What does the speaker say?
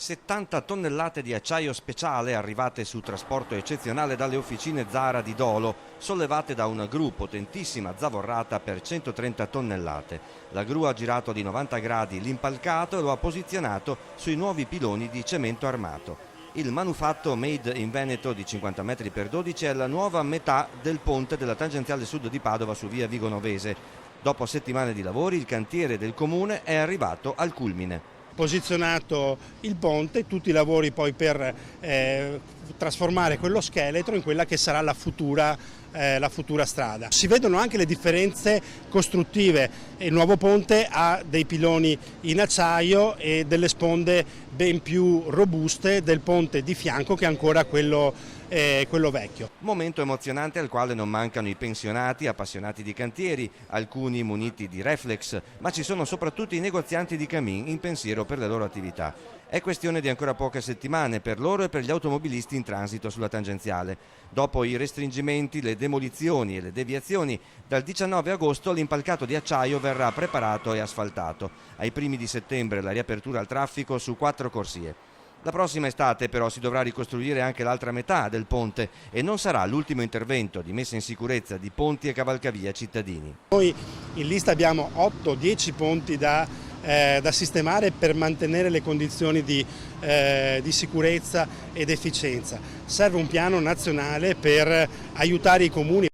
70 tonnellate di acciaio speciale arrivate su trasporto eccezionale dalle officine Zara di Dolo, sollevate da una gru potentissima zavorrata per 130 tonnellate. La gru ha girato di 90 gradi l'impalcato e lo ha posizionato sui nuovi piloni di cemento armato. Il manufatto made in Veneto di 50 metri per 12 è la nuova metà del ponte della tangenziale sud di Padova su via Vigonovese. Dopo settimane di lavori il cantiere del comune è arrivato al culmine. Posizionato il ponte, tutti i lavori poi per trasformare quello scheletro in quella che sarà la futura strada. Si vedono anche le differenze costruttive. Il nuovo ponte ha dei piloni in acciaio e delle sponde ben più robuste del ponte di fianco che è ancora quello vecchio. Momento emozionante al quale non mancano i pensionati appassionati di cantieri, alcuni muniti di reflex, ma ci sono soprattutto i negozianti di Camin in pensiero per le loro attività. È questione di ancora poche settimane per loro e per gli automobilisti in transito sulla tangenziale. Dopo i restringimenti, le demolizioni e le deviazioni, dal 19 agosto l'impalcato di acciaio verrà preparato e asfaltato. Ai primi di settembre la riapertura al traffico su 4 corsie. La prossima estate però si dovrà ricostruire anche l'altra metà del ponte e non sarà l'ultimo intervento di messa in sicurezza di ponti e cavalcavia cittadini. Noi in lista abbiamo 8-10 ponti da sistemare per mantenere le condizioni di sicurezza ed efficienza. Serve un piano nazionale per aiutare i comuni.